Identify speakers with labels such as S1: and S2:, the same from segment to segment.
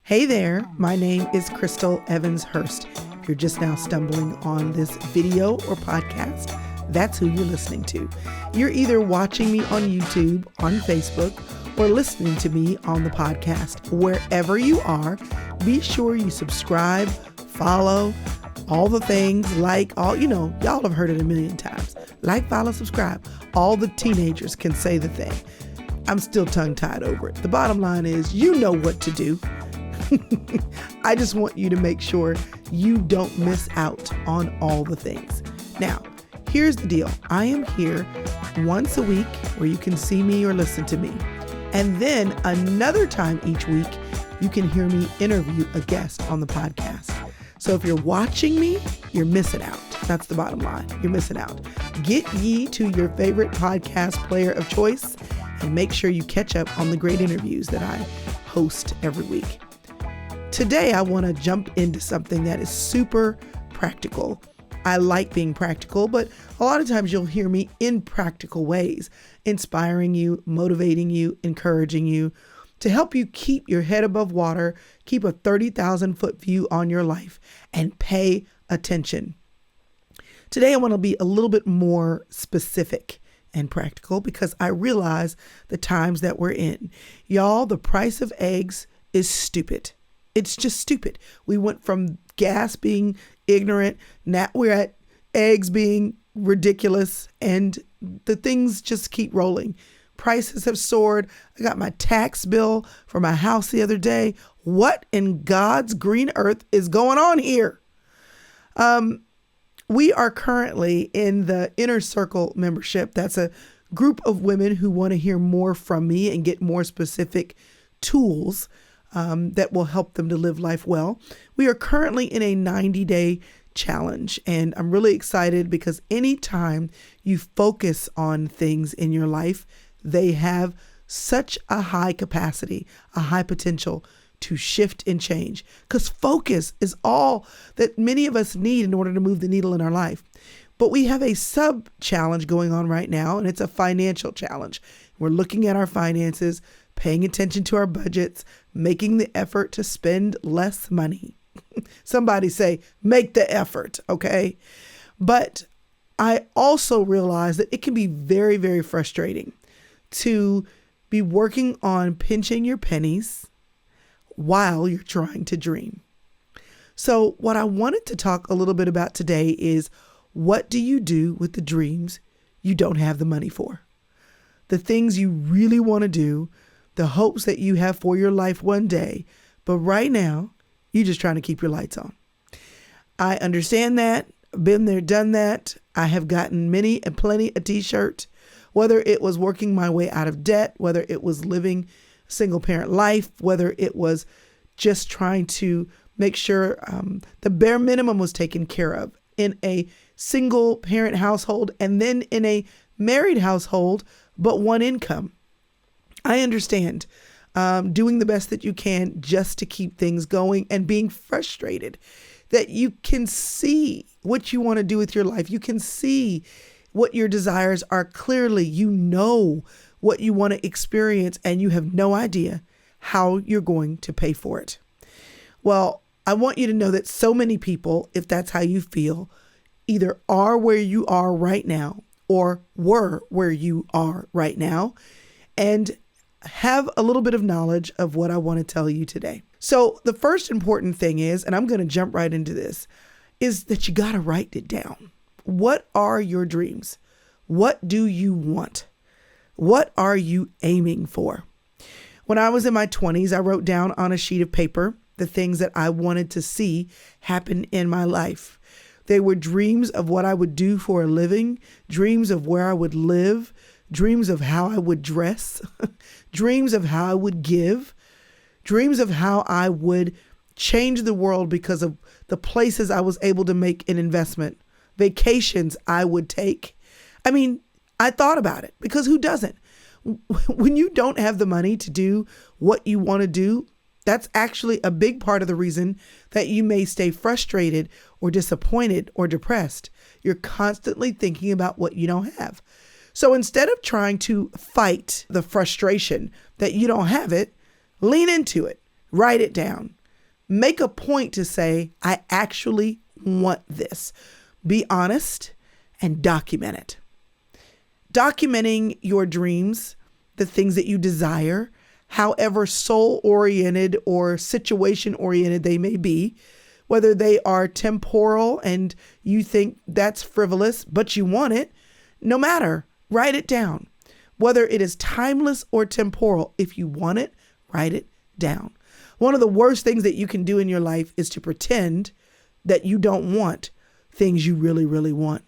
S1: Hey there, my name is Crystal Evans Hurst. If you're just now stumbling on this video or podcast, that's who you're listening to. You're either watching me on YouTube, on Facebook, or listening to me on the podcast. Wherever you are, be sure you subscribe, follow, all the things, y'all have heard it a million times. Like, follow, subscribe. All the teenagers can say the thing. I'm still tongue-tied over it. The bottom line is, you know what to do. I just want you to make sure you don't miss out on all the things. Now, here's the deal. I am here once a week where you can see me or listen to me. And then another time each week, you can hear me interview a guest on the podcast. So if you're watching me, you're missing out. That's the bottom line. You're missing out. Get ye to your favorite podcast player of choice and make sure you catch up on the great interviews that I host every week. Today, I want to jump into something that is super practical. I like being practical, but a lot of times you'll hear me in practical ways, inspiring you, motivating you, encouraging you to help you keep your head above water, keep a 30,000-foot view on your life, and pay attention. Today, I want to be a little bit more specific and practical because I realize the times that we're in. Y'all, the price of eggs is stupid. It's just stupid. We went from gas being ignorant, now we're at eggs being ridiculous, and the things just keep rolling. Prices have soared. I got my tax bill for my house the other day. What in God's green earth is going on here? We are currently in the Inner Circle membership. That's a group of women who want to hear more from me and get more specific tools that will help them to live life well. We are currently in a 90-day challenge, and I'm really excited because anytime you focus on things in your life, they have such a high capacity, a high potential to shift and change, because focus is all that many of us need in order to move the needle in our life. But we have a sub-challenge going on right now, and it's a financial challenge. We're looking at our finances, paying attention to our budgets, making the effort to spend less money. Somebody say, make the effort, okay? But I also realize that it can be very, very frustrating to be working on pinching your pennies while you're trying to dream. So what I wanted to talk a little bit about today is, what do you do with the dreams you don't have the money for? The things you really want to do, the hopes that you have for your life one day, but right now, you're just trying to keep your lights on. I understand that. Been there, done that. I have gotten many and plenty a t-shirt, whether it was working my way out of debt, whether it was living a single parent life, whether it was just trying to make sure the bare minimum was taken care of in a single parent household and then in a married household, but one income. I understand doing the best that you can just to keep things going and being frustrated that you can see what you want to do with your life. You can see what your desires are clearly. You know what you want to experience and you have no idea how you're going to pay for it. Well, I want you to know that so many people, if that's how you feel, either are where you are right now or were where you are right now and have a little bit of knowledge of what I want to tell you today. So the first important thing is, and I'm going to jump right into this, is that you got to write it down. What are your dreams? What do you want? What are you aiming for? When I was in my 20s, I wrote down on a sheet of paper the things that I wanted to see happen in my life. They were dreams of what I would do for a living, dreams of where I would live, dreams of how I would dress, dreams of how I would give, dreams of how I would change the world because of the places I was able to make an investment, vacations I would take. I mean, I thought about it because who doesn't? When you don't have the money to do what you want to do, that's actually a big part of the reason that you may stay frustrated or disappointed or depressed. You're constantly thinking about what you don't have. So instead of trying to fight the frustration that you don't have it, lean into it, write it down. Make a point to say, I actually want this. Be honest and document it. Documenting your dreams, the things that you desire, however soul-oriented or situation-oriented they may be, whether they are temporal and you think that's frivolous, but you want it, no matter, write it down. Whether it is timeless or temporal, if you want it, write it down. One of the worst things that you can do in your life is to pretend that you don't want things you really, really want.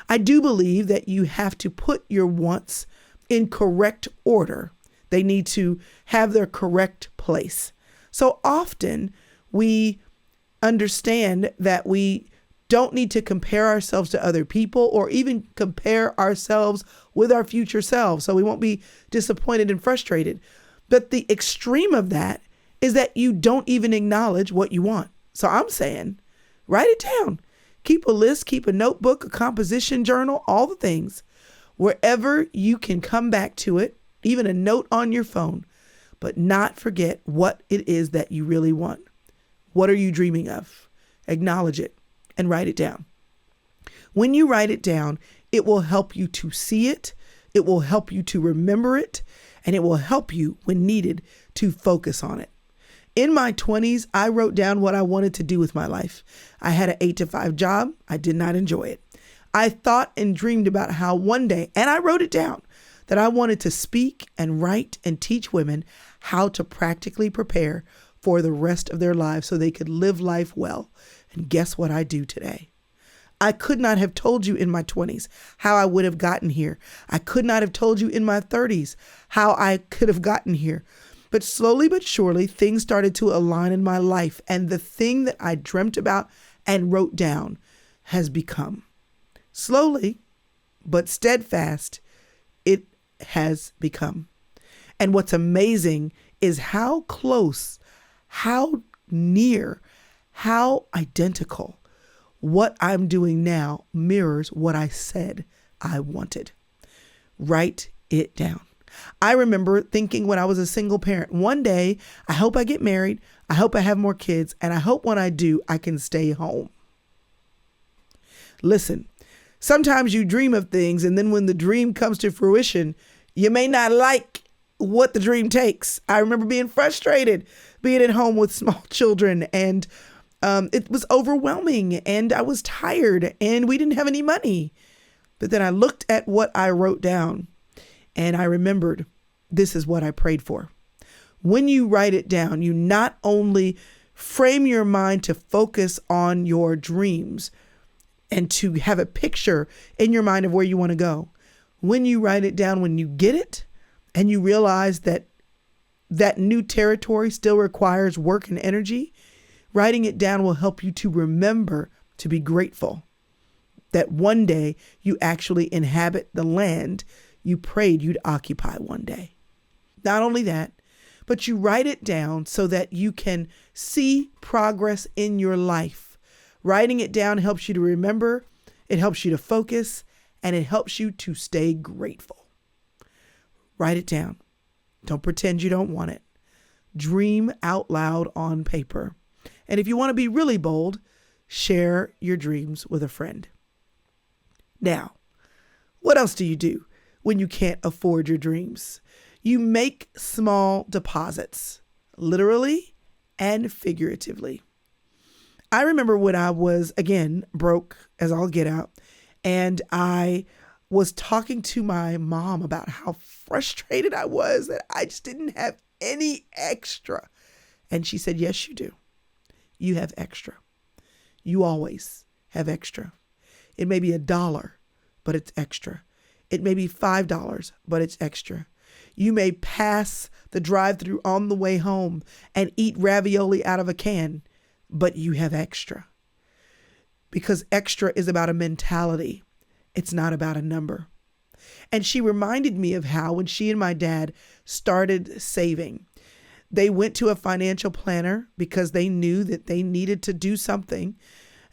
S1: I do believe that you have to put your wants in correct order. They need to have their correct place. So often we understand that we don't need to compare ourselves to other people or even compare ourselves with our future selves, so we won't be disappointed and frustrated. But the extreme of that is that you don't even acknowledge what you want. So I'm saying, write it down. Keep a list, keep a notebook, a composition journal, all the things. Wherever you can come back to it, even a note on your phone, but not forget what it is that you really want. What are you dreaming of? Acknowledge it and write it down. When you write it down, it will help you to see it. It will help you to remember it, and it will help you when needed to focus on it. In my 20s, I wrote down what I wanted to do with my life. I had an 8-to-5 job. I did not enjoy it. I thought and dreamed about how one day, and I wrote it down, that I wanted to speak and write and teach women how to practically prepare for the rest of their lives so they could live life well. And guess what I do today? I could not have told you in my 20s how I would have gotten here. I could not have told you in my 30s how I could have gotten here. But slowly but surely, things started to align in my life. And the thing that I dreamt about and wrote down has become. Slowly, but steadfast, it has become. And what's amazing is how close, how near, how identical what I'm doing now mirrors what I said I wanted. Write it down. I remember thinking when I was a single parent, one day, I hope I get married, I hope I have more kids, and I hope when I do, I can stay home. Listen, sometimes you dream of things, and then when the dream comes to fruition, you may not like what the dream takes. I remember being frustrated, being at home with small children, and it was overwhelming, and I was tired, and we didn't have any money. But then I looked at what I wrote down, and I remembered this is what I prayed for. When you write it down, you not only frame your mind to focus on your dreams and to have a picture in your mind of where you want to go. When you write it down, when you get it and you realize that that new territory still requires work and energy, writing it down will help you to remember to be grateful that one day you actually inhabit the land you prayed you'd occupy one day. Not only that, but you write it down so that you can see progress in your life. Writing it down helps you to remember, it helps you to focus, and it helps you to stay grateful. Write it down. Don't pretend you don't want it. Dream out loud on paper. And if you want to be really bold, share your dreams with a friend. Now, what else do you do when you can't afford your dreams? You make small deposits, literally and figuratively. I remember when I was, again, broke as all get out, and I was talking to my mom about how frustrated I was that I just didn't have any extra. And she said, yes, you do. You have extra. You always have extra. It may be $1, but it's extra. It may be $5, but it's extra. You may pass the drive-thru on the way home and eat ravioli out of a can, but you have extra. Because extra is about a mentality. It's not about a number. And she reminded me of how when she and my dad started saving, they went to a financial planner because they knew that they needed to do something.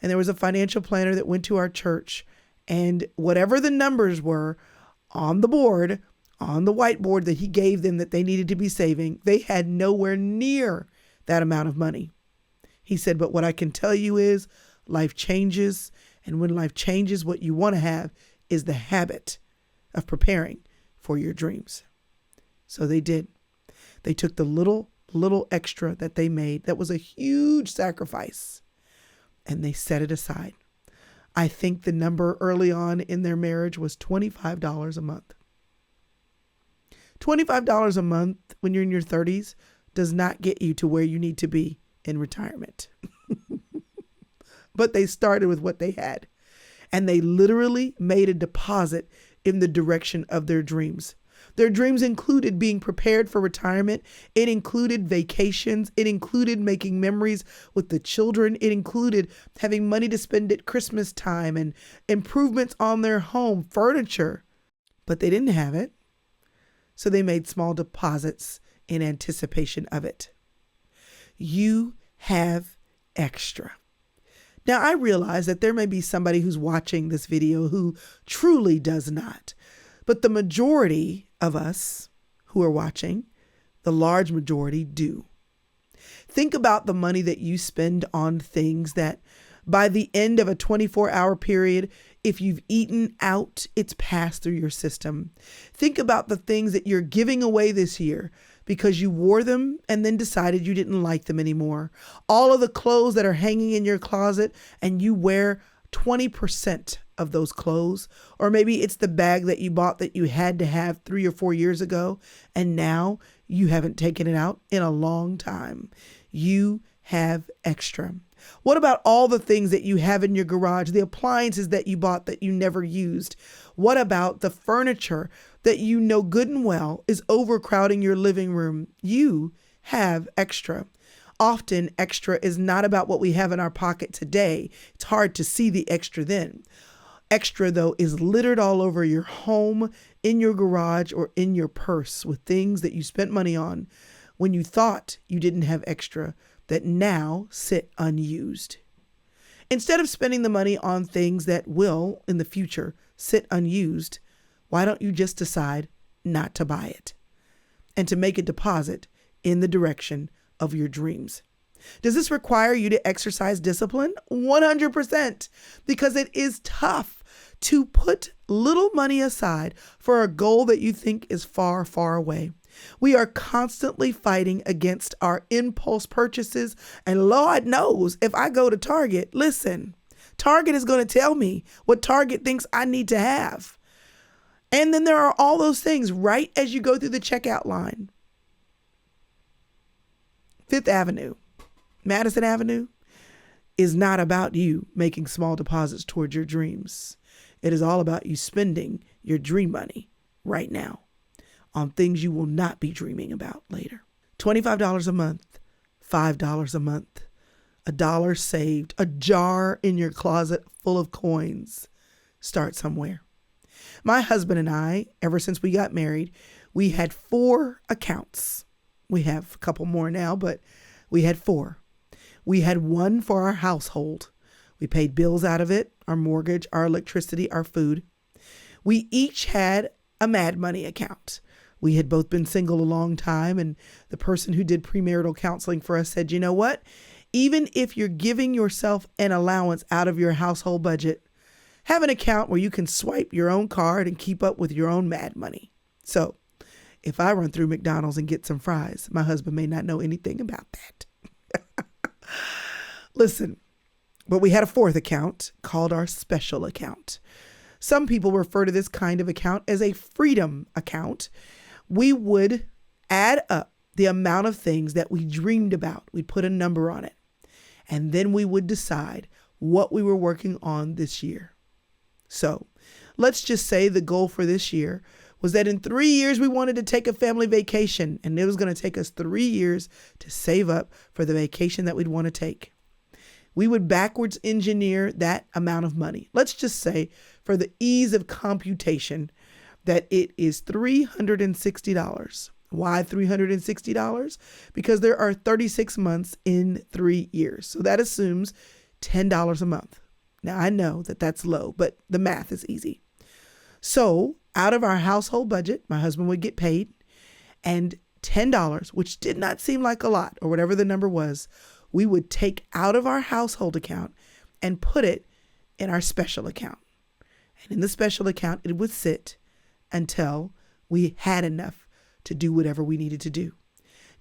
S1: And there was a financial planner that went to our church, and whatever the numbers were on the board, on the whiteboard that he gave them that they needed to be saving, they had nowhere near that amount of money. He said, but what I can tell you is life changes. And when life changes, what you want to have is the habit of preparing for your dreams. So they did. They took the little extra that they made. That was a huge sacrifice. And they set it aside. I think the number early on in their marriage was $25 a month. $25 a month when you're in your 30s does not get you to where you need to be in retirement. But they started with what they had. And they literally made a deposit in the direction of their dreams. Their dreams included being prepared for retirement. It included vacations. It included making memories with the children. It included having money to spend at Christmas time and improvements on their home, furniture. But they didn't have it. So they made small deposits in anticipation of it. You have extra. Now, I realize that there may be somebody who's watching this video who truly does not. But the majority of us who are watching, the large majority do. Think about the money that you spend on things that by the end of a 24-hour period, if you've eaten out, it's passed through your system. Think about the things that you're giving away this year because you wore them and then decided you didn't like them anymore. All of the clothes that are hanging in your closet and you wear 20% of those clothes, or maybe it's the bag that you bought that you had to have 3 or 4 years ago, and now you haven't taken it out in a long time. You have extra. What about all the things that you have in your garage, the appliances that you bought that you never used? What about the furniture that you know good and well is overcrowding your living room? You have extra. Often extra is not about what we have in our pocket today. It's hard to see the extra then. Extra, though, is littered all over your home, in your garage, or in your purse with things that you spent money on when you thought you didn't have extra that now sit unused. Instead of spending the money on things that will, in the future, sit unused, why don't you just decide not to buy it and to make a deposit in the direction of your dreams? Does this require you to exercise discipline? 100%, because it is tough to put little money aside for a goal that you think is far, far away. We are constantly fighting against our impulse purchases. And Lord knows if I go to Target, listen, Target is going to tell me what Target thinks I need to have. And then there are all those things right as you go through the checkout line. Fifth Avenue, Madison Avenue is not about you making small deposits towards your dreams. It is all about you spending your dream money right now on things you will not be dreaming about later. $25 a month, $5 a month, $1 saved, a jar in your closet full of coins. Start somewhere. My husband and I, ever since we got married, we had 4 accounts. We have a couple more now, but we had 4. We had one for our household. We paid bills out of it, our mortgage, our electricity, our food. We each had a Mad Money account. We had both been single a long time, and the person who did premarital counseling for us said, you know what? Even if you're giving yourself an allowance out of your household budget, have an account where you can swipe your own card and keep up with your own Mad Money. So if I run through McDonald's and get some fries, my husband may not know anything about that. Listen, but we had a 4th account called our special account. Some people refer to this kind of account as a freedom account. We would add up the amount of things that we dreamed about. We'd put a number on it. And then we would decide what we were working on this year. So let's just say the goal for this year was that in 3 years, we wanted to take a family vacation, and it was going to take us 3 years to save up for the vacation that we'd want to take. We would backwards engineer that amount of money. Let's just say, for the ease of computation, that it is $360. Why $360? Because there are 36 months in 3 years. So that assumes $10 a month. Now, I know that that's low, but the math is easy. So out of our household budget, my husband would get paid, and $10, which did not seem like a lot, or whatever the number was, we would take out of our household account and put it in our special account. And in the special account, it would sit until we had enough to do whatever we needed to do.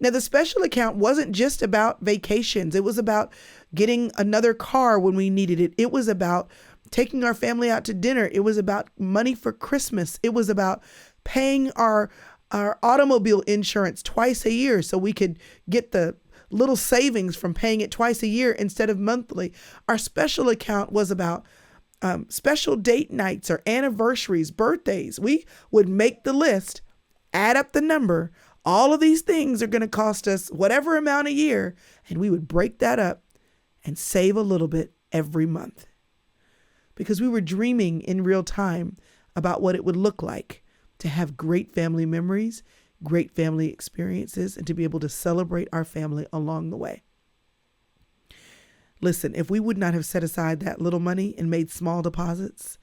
S1: Now, the special account wasn't just about vacations. It was about getting another car when we needed it. It was about taking our family out to dinner. It was about money for Christmas. It was about paying our automobile insurance twice a year so we could get the little savings from paying it twice a year instead of monthly. Our special account was about special date nights or anniversaries, birthdays. We would make the list, add up the number. All of these things are going to cost us whatever amount a year, and we would break that up and save a little bit every month because we were dreaming in real time about what it would look like to have great family memories, great family experiences, and to be able to celebrate our family along the way. Listen, if we would not have set aside that little money and made small deposits,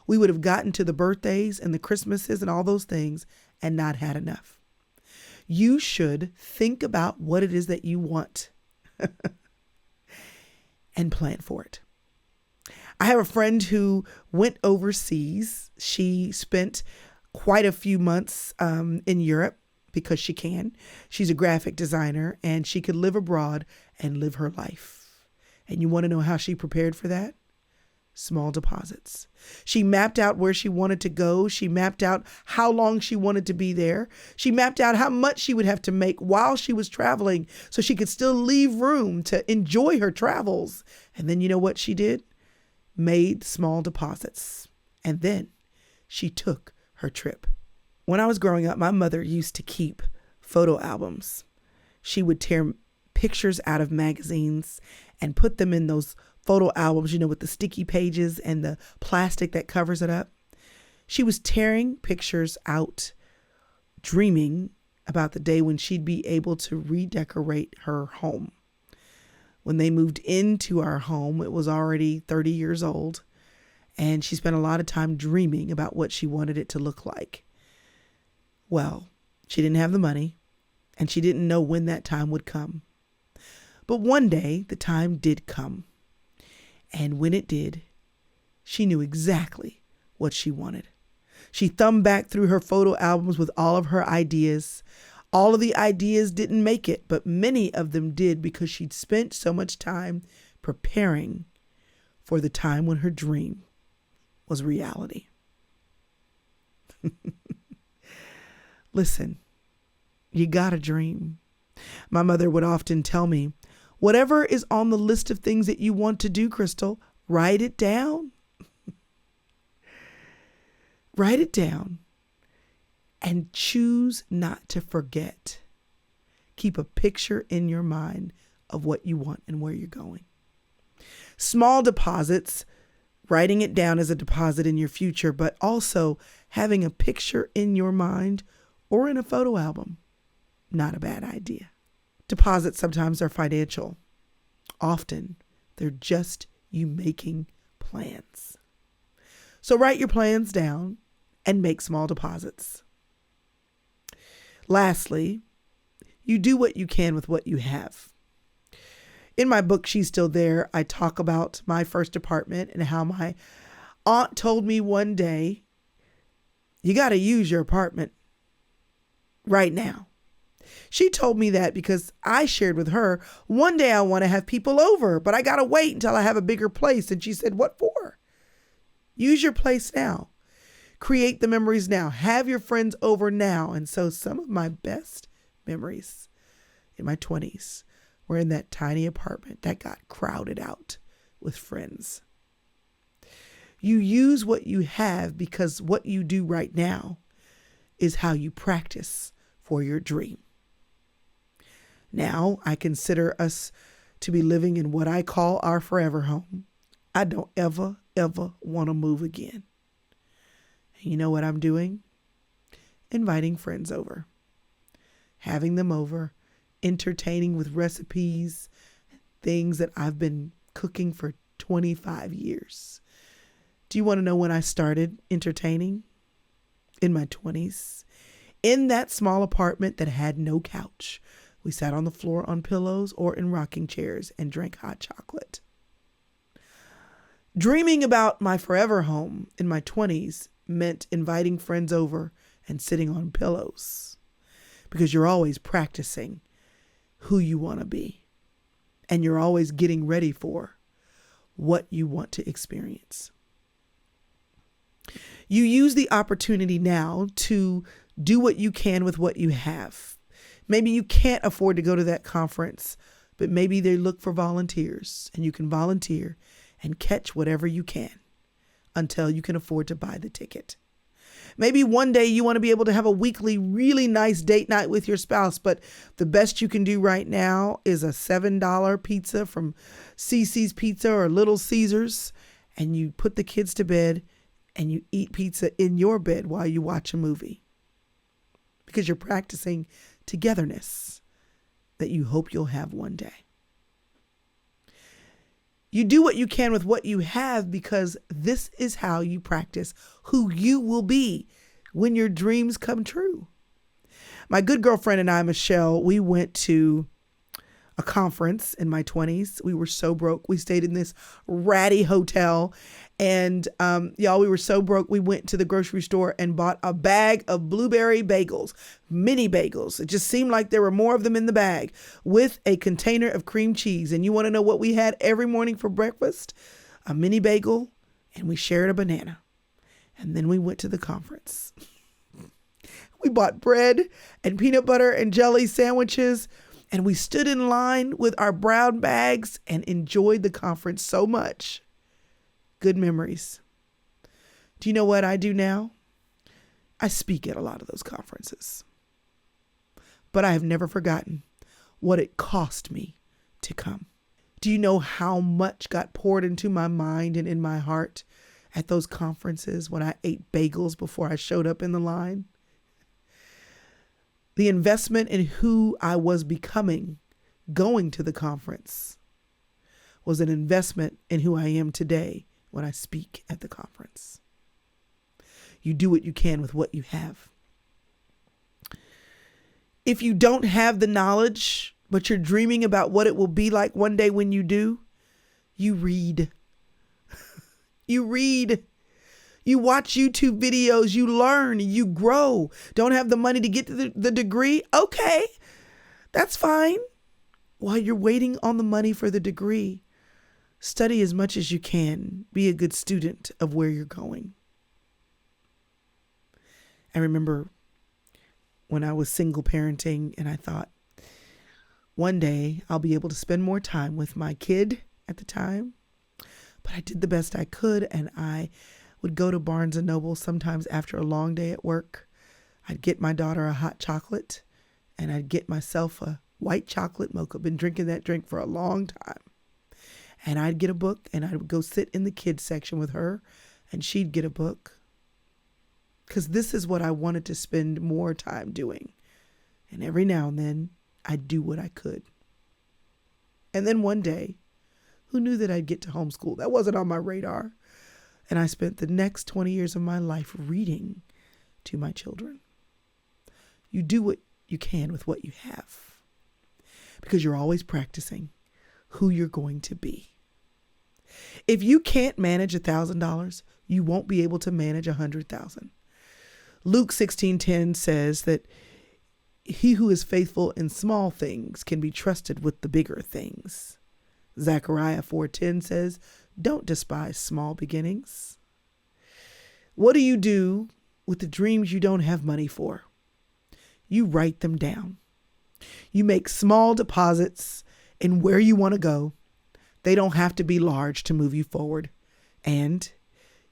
S1: we would have gotten to the birthdays and the Christmases and all those things and not had enough. You should think about what it is that you want and plan for it. I have a friend who went overseas. She spent quite a few months in Europe because she can. She's a graphic designer and she could live abroad and live her life. And you want to know how she prepared for that? Small deposits. She mapped out where she wanted to go. She mapped out how long she wanted to be there. She mapped out how much she would have to make while she was traveling so she could still leave room to enjoy her travels. And then you know what she did? Made small deposits. And then she took her trip. When I was growing up, my mother used to keep photo albums. She would tear pictures out of magazines and put them in those photo albums, with the sticky pages and the plastic that covers it up. She was tearing pictures out, dreaming about the day when she'd be able to redecorate her home. When they moved into our home, it was already 30 years old, and she spent a lot of time dreaming about what she wanted it to look like. Well, she didn't have the money, and she didn't know when that time would come. But one day, the time did come. And when it did, she knew exactly what she wanted. She thumbed back through her photo albums with all of her ideas. All of the ideas didn't make it, but many of them did because she'd spent so much time preparing for the time when her dream was reality. Listen, you got a dream. My mother would often tell me, whatever is on the list of things that you want to do, Crystal, write it down. Write it down and choose not to forget. Keep a picture in your mind of what you want and where you're going. Small deposits, writing it down as a deposit in your future, but also having a picture in your mind or in a photo album. Not a bad idea. Deposits sometimes are financial. Often, they're just you making plans. So write your plans down and make small deposits. Lastly, you do what you can with what you have. In my book, She's Still There, I talk about my first apartment and how my aunt told me one day, you got to use your apartment right now. She told me that because I shared with her, one day I want to have people over, but I got to wait until I have a bigger place. And she said, what for? Use your place now. Create the memories now. Have your friends over now. And so some of my best memories in my 20s were in that tiny apartment that got crowded out with friends. You use what you have because what you do right now is how you practice for your dream. Now I consider us to be living in what I call our forever home. I don't ever want to move again. And you know what I'm doing? Inviting friends over, having them over, entertaining with recipes, things that I've been cooking for 25 years. Do you want to know when I started entertaining? In my 20s. In that small apartment that had no couch, We sat on the floor on pillows or in rocking chairs and drank hot chocolate. Dreaming about my forever home in my 20s meant inviting friends over and sitting on pillows, because you're always practicing who you want to be, and you're always getting ready for what you want to experience. You use the opportunity now to do what you can with what you have. Maybe you can't afford to go to that conference, but maybe they look for volunteers, and you can volunteer and catch whatever you can until you can afford to buy the ticket. Maybe one day you want to be able to have a weekly, really nice date night with your spouse, but the best you can do right now is a $7 pizza from CC's Pizza or Little Caesars, and you put the kids to bed and you eat pizza in your bed while you watch a movie, because you're practicing togetherness that you hope you'll have one day. You do what you can with what you have, because this is how you practice who you will be when your dreams come true. My good girlfriend and I, Michelle, we went to a conference in my 20s. We were so broke. We stayed in this ratty hotel. And we were so broke. We went to the grocery store and bought a bag of blueberry bagels, mini bagels. It just seemed like there were more of them in the bag, with a container of cream cheese. And you want to know what we had every morning for breakfast? A mini bagel, and we shared a banana. And then we went to the conference. We bought bread and peanut butter and jelly sandwiches, and we stood in line with our brown bags and enjoyed the conference so much. Good memories. Do you know what I do now? I speak at a lot of those conferences. But I have never forgotten what it cost me to come. Do you know how much got poured into my mind and in my heart at those conferences when I ate bagels before I showed up in the line? The investment in who I was becoming going to the conference was an investment in who I am today when I speak at the conference. You do what you can with what you have. If you don't have the knowledge, but you're dreaming about what it will be like one day when you do, you read. You read. You watch YouTube videos, you learn, you grow. Don't have the money to get to the degree? Okay, that's fine. While you're waiting on the money for the degree, study as much as you can. Be a good student of where you're going. I remember when I was single parenting, and I thought, one day I'll be able to spend more time with my kid at the time. But I did the best I could, and I would go to Barnes & Noble sometimes after a long day at work. I'd get my daughter a hot chocolate, and I'd get myself a white chocolate mocha. Been drinking that drink for a long time. And I'd get a book, and I would go sit in the kids section with her, and she'd get a book. Because this is what I wanted to spend more time doing. And every now and then, I'd do what I could. And then one day, who knew that I'd get to homeschool? That wasn't on my radar. And I spent the next 20 years of my life reading to my children. You do what you can with what you have, because you're always practicing who you're going to be. If you can't manage $1,000, you won't be able to manage 100,000. Luke 16:10 says that he who is faithful in small things can be trusted with the bigger things. Zechariah 4:10 says, don't despise small beginnings. What do you do with the dreams you don't have money for? You write them down. You make small deposits in where you want to go. They don't have to be large to move you forward. And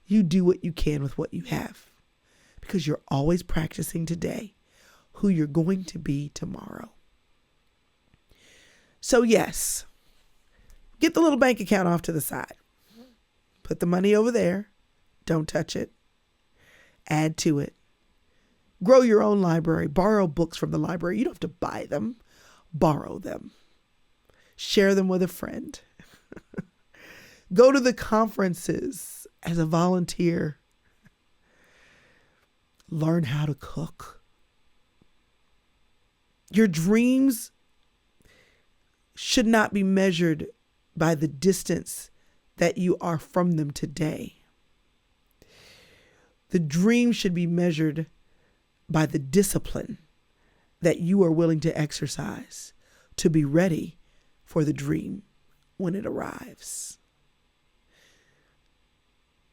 S1: you do what you can with what you have, because you're always practicing today who you're going to be tomorrow. So yes, get the little bank account off to the side. Put the money over there. Don't touch it. Add to it. Grow your own library. Borrow books from the library. You don't have to buy them. Borrow them. Share them with a friend. Go to the conferences as a volunteer. Learn how to cook. Your dreams should not be measured by the distance that you are from them today. The dream should be measured by the discipline that you are willing to exercise to be ready for the dream when it arrives.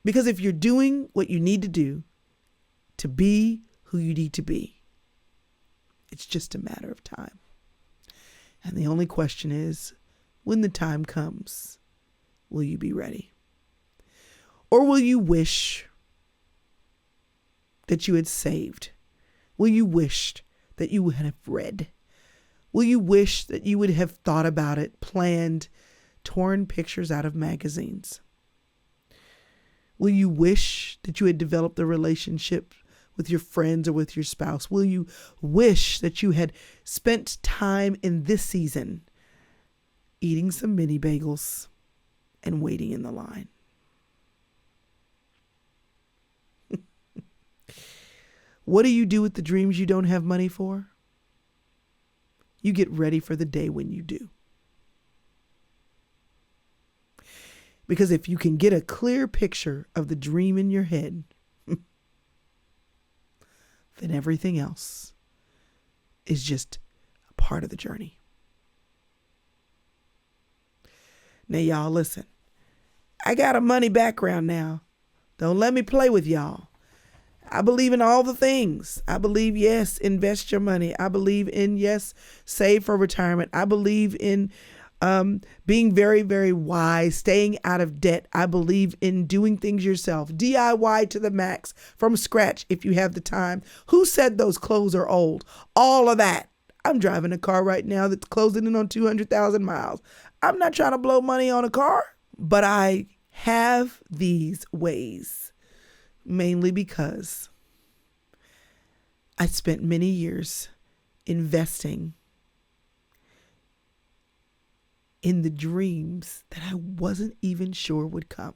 S1: Because if you're doing what you need to do to be who you need to be, it's just a matter of time. And the only question is, when the time comes, will you be ready? Or will you wish that you had saved? Will you wish that you would have read? Will you wish that you would have thought about it, planned, torn pictures out of magazines? Will you wish that you had developed a relationship with your friends or with your spouse? Will you wish that you had spent time in this season eating some mini bagels and waiting in the line? What do you do with the dreams you don't have money for? You get ready for the day when you do. Because if you can get a clear picture of the dream in your head, then everything else is just a part of the journey. Now, y'all, listen. I got a money background now. Don't let me play with y'all. I believe in all the things. I believe, yes, invest your money. I believe in, yes, save for retirement. I believe in being very, very wise, staying out of debt. I believe in doing things yourself, DIY to the max, from scratch if you have the time. Who said those clothes are old? All of that. I'm driving a car right now that's closing in on 200,000 miles. I'm not trying to blow money on a car, but I have these ways, mainly because I spent many years investing in the dreams that I wasn't even sure would come.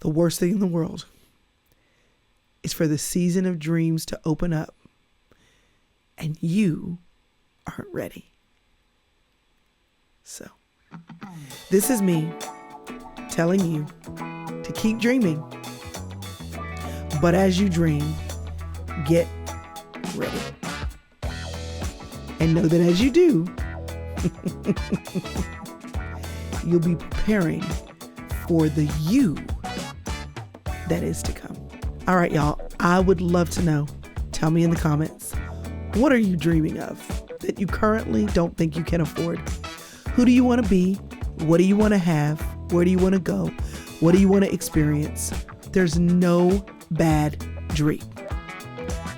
S1: The worst thing in the world is for the season of dreams to open up and you aren't ready. So, this is me telling you to keep dreaming. But as you dream, get ready. And know that as you do, you'll be preparing for the you that is to come. All right, y'all. I would love to know. Tell me in the comments. What are you dreaming of that you currently don't think you can afford? Who do you want to be? What do you want to have? Where do you want to go? What do you want to experience? There's no bad dream.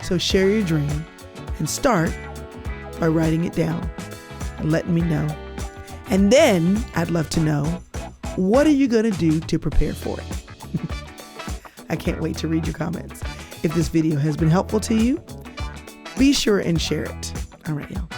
S1: So share your dream and start by writing it down and letting me know. And then I'd love to know, what are you going to do to prepare for it? I can't wait to read your comments. If this video has been helpful to you, be sure and share it. All right, y'all.